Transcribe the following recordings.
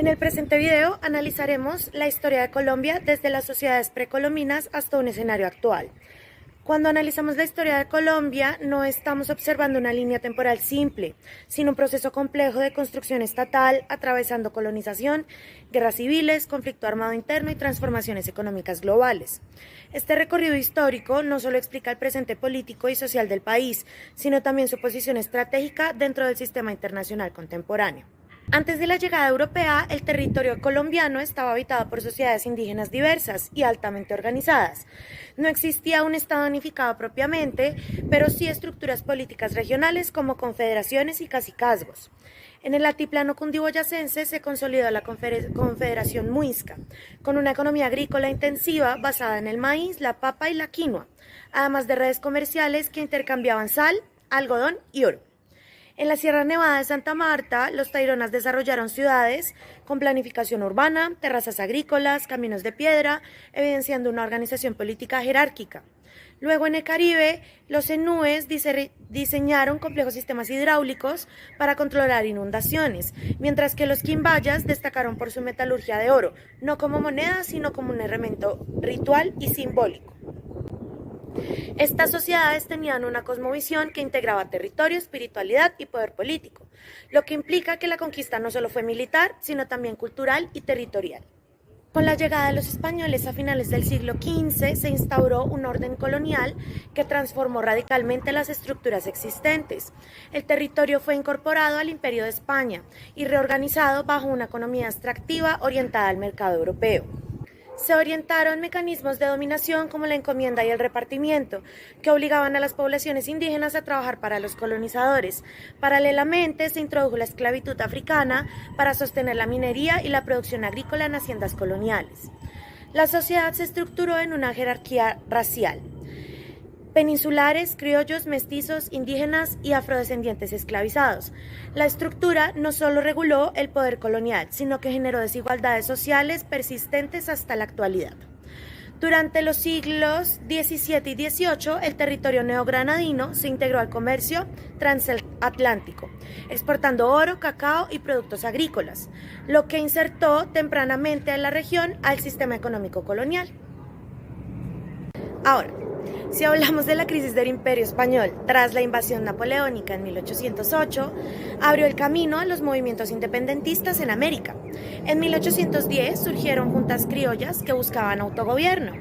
En el presente video analizaremos la historia de Colombia desde las sociedades precolombinas hasta un escenario actual. Cuando analizamos la historia de Colombia, no estamos observando una línea temporal simple, sino un proceso complejo de construcción estatal, atravesando colonización, guerras civiles, conflicto armado interno y transformaciones económicas globales. Este recorrido histórico no solo explica el presente político y social del país, sino también su posición estratégica dentro del sistema internacional contemporáneo. Antes de la llegada europea, el territorio colombiano estaba habitado por sociedades indígenas diversas y altamente organizadas. No existía un Estado unificado propiamente, pero sí estructuras políticas regionales como confederaciones y cacicazgos. En el altiplano cundiboyacense se consolidó la Confederación Muisca, con una economía agrícola intensiva basada en el maíz, la papa y la quinoa, además de redes comerciales que intercambiaban sal, algodón y oro. En la Sierra Nevada de Santa Marta, los taironas desarrollaron ciudades con planificación urbana, terrazas agrícolas, caminos de piedra, evidenciando una organización política jerárquica. Luego en el Caribe, los zenúes diseñaron complejos sistemas hidráulicos para controlar inundaciones, mientras que los quimbayas destacaron por su metalurgia de oro, no como moneda, sino como un elemento ritual y simbólico. Estas sociedades tenían una cosmovisión que integraba territorio, espiritualidad y poder político, lo que implica que la conquista no solo fue militar, sino también cultural y territorial. Con la llegada de los españoles a finales del siglo XV se instauró un orden colonial que transformó radicalmente las estructuras existentes. El territorio fue incorporado al Imperio de España y reorganizado bajo una economía extractiva orientada al mercado europeo. Se orientaron mecanismos de dominación como la encomienda y el repartimiento, que obligaban a las poblaciones indígenas a trabajar para los colonizadores. Paralelamente, se introdujo la esclavitud africana para sostener la minería y la producción agrícola en haciendas coloniales. La sociedad se estructuró en una jerarquía racial. Peninsulares, criollos, mestizos, indígenas y afrodescendientes esclavizados. La estructura no solo reguló el poder colonial, sino que generó desigualdades sociales persistentes hasta la actualidad. Durante los siglos XVII y XVIII, el territorio neogranadino se integró al comercio transatlántico, exportando oro, cacao y productos agrícolas, lo que insertó tempranamente a la región al sistema económico colonial. Ahora, si hablamos de la crisis del Imperio Español tras la invasión napoleónica en 1808, abrió el camino a los movimientos independentistas en América. En 1810 surgieron juntas criollas que buscaban autogobierno,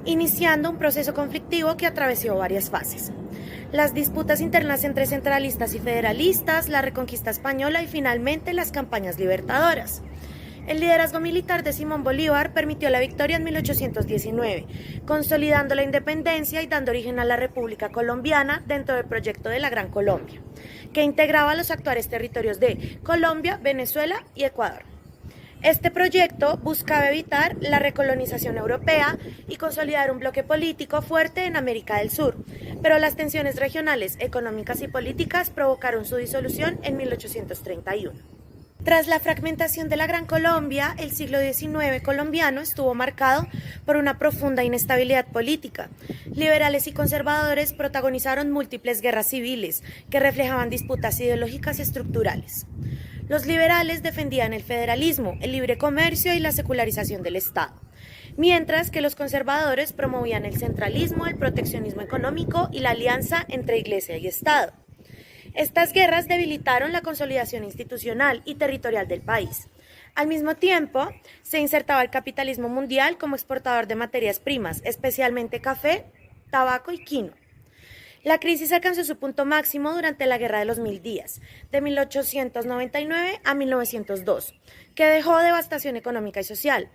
iniciando un proceso conflictivo que atravesó varias fases. Las disputas internas entre centralistas y federalistas, la reconquista española y finalmente las campañas libertadoras. El liderazgo militar de Simón Bolívar permitió la victoria en 1819, consolidando la independencia y dando origen a la República Colombiana dentro del proyecto de la Gran Colombia, que integraba los actuales territorios de Colombia, Venezuela y Ecuador. Este proyecto buscaba evitar la recolonización europea y consolidar un bloque político fuerte en América del Sur, pero las tensiones regionales, económicas y políticas provocaron su disolución en 1831. Tras la fragmentación de la Gran Colombia, el siglo XIX colombiano estuvo marcado por una profunda inestabilidad política. Liberales y conservadores protagonizaron múltiples guerras civiles que reflejaban disputas ideológicas estructurales. Los liberales defendían el federalismo, el libre comercio y la secularización del Estado, mientras que los conservadores promovían el centralismo, el proteccionismo económico y la alianza entre Iglesia y Estado. Estas guerras debilitaron la consolidación institucional y territorial del país. Al mismo tiempo, se insertaba el capitalismo mundial como exportador de materias primas, especialmente café, tabaco y quinoa. La crisis alcanzó su punto máximo durante la Guerra de los Mil Días, de 1899 a 1902, que dejó devastación económica y social.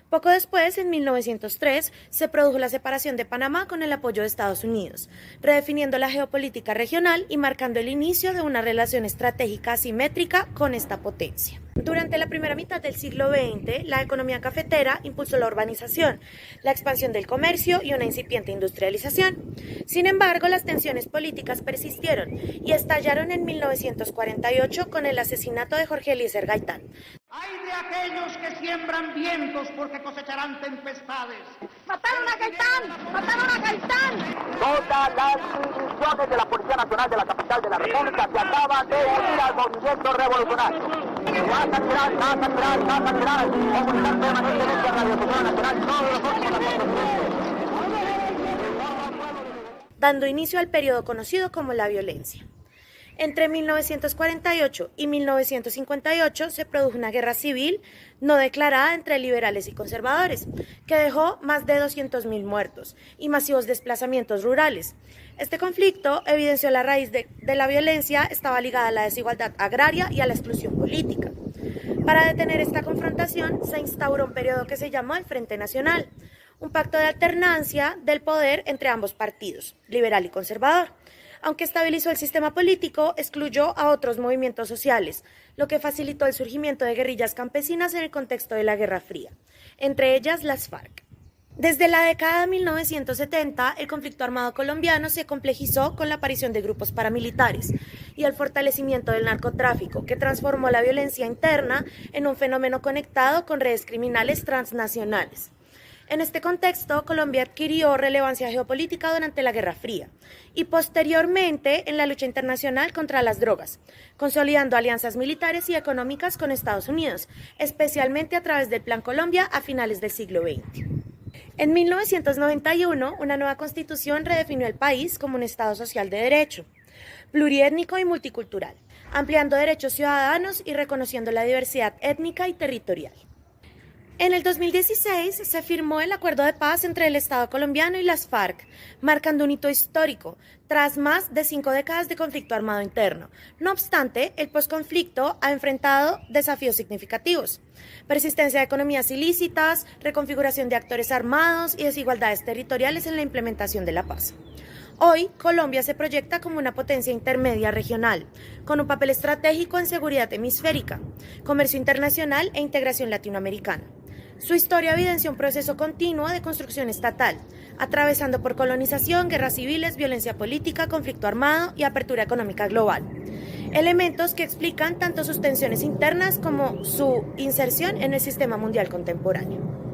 Poco después, en 1903, se produjo la separación de Panamá con el apoyo de Estados Unidos, redefiniendo la geopolítica regional y marcando el inicio de una relación estratégica asimétrica con esta potencia. Durante la primera mitad del siglo XX, la economía cafetera impulsó la urbanización, la expansión del comercio y una incipiente industrialización. Sin embargo, las tensiones políticas persistieron y estallaron en 1948 con el asesinato de Jorge Eliezer Gaitán. ¡Ay, de aquellos que siembran vientos porque cosecharán tempestades. ¡Mataron a Gaitán! ¡Mataron a Gaitán! Todas las divisiones de la Policía Nacional de la capital de la República se acaban de unir al movimiento revolucionario. Comunicar permanentemente a Radio Nacional todos los dando inicio al periodo conocido como la violencia. Entre 1948 y 1958 se produjo una guerra civil no declarada entre liberales y conservadores, que dejó más de 200.000 muertos y masivos desplazamientos rurales. Este conflicto evidenció la raíz de la violencia estaba ligada a la desigualdad agraria y a la exclusión política. Para detener esta confrontación se instauró un periodo que se llamó el Frente Nacional, un pacto de alternancia del poder entre ambos partidos, liberal y conservador. Aunque estabilizó el sistema político, excluyó a otros movimientos sociales, lo que facilitó el surgimiento de guerrillas campesinas en el contexto de la Guerra Fría, entre ellas las FARC. Desde la década de 1970, el conflicto armado colombiano se complejizó con la aparición de grupos paramilitares y el fortalecimiento del narcotráfico, que transformó la violencia interna en un fenómeno conectado con redes criminales transnacionales. En este contexto, Colombia adquirió relevancia geopolítica durante la Guerra Fría y posteriormente en la lucha internacional contra las drogas, consolidando alianzas militares y económicas con Estados Unidos, especialmente a través del Plan Colombia a finales del siglo XX. En 1991, una nueva constitución redefinió el país como un Estado social de derecho, pluriétnico y multicultural, ampliando derechos ciudadanos y reconociendo la diversidad étnica y territorial. En el 2016 se firmó el acuerdo de paz entre el Estado colombiano y las FARC, marcando un hito histórico, tras más de 5 décadas de conflicto armado interno. No obstante, el posconflicto ha enfrentado desafíos significativos: persistencia de economías ilícitas, reconfiguración de actores armados y desigualdades territoriales en la implementación de la paz. Hoy, Colombia se proyecta como una potencia intermedia regional, con un papel estratégico en seguridad hemisférica, comercio internacional e integración latinoamericana. Su historia evidencia un proceso continuo de construcción estatal, atravesando por colonización, guerras civiles, violencia política, conflicto armado y apertura económica global. Elementos que explican tanto sus tensiones internas como su inserción en el sistema mundial contemporáneo.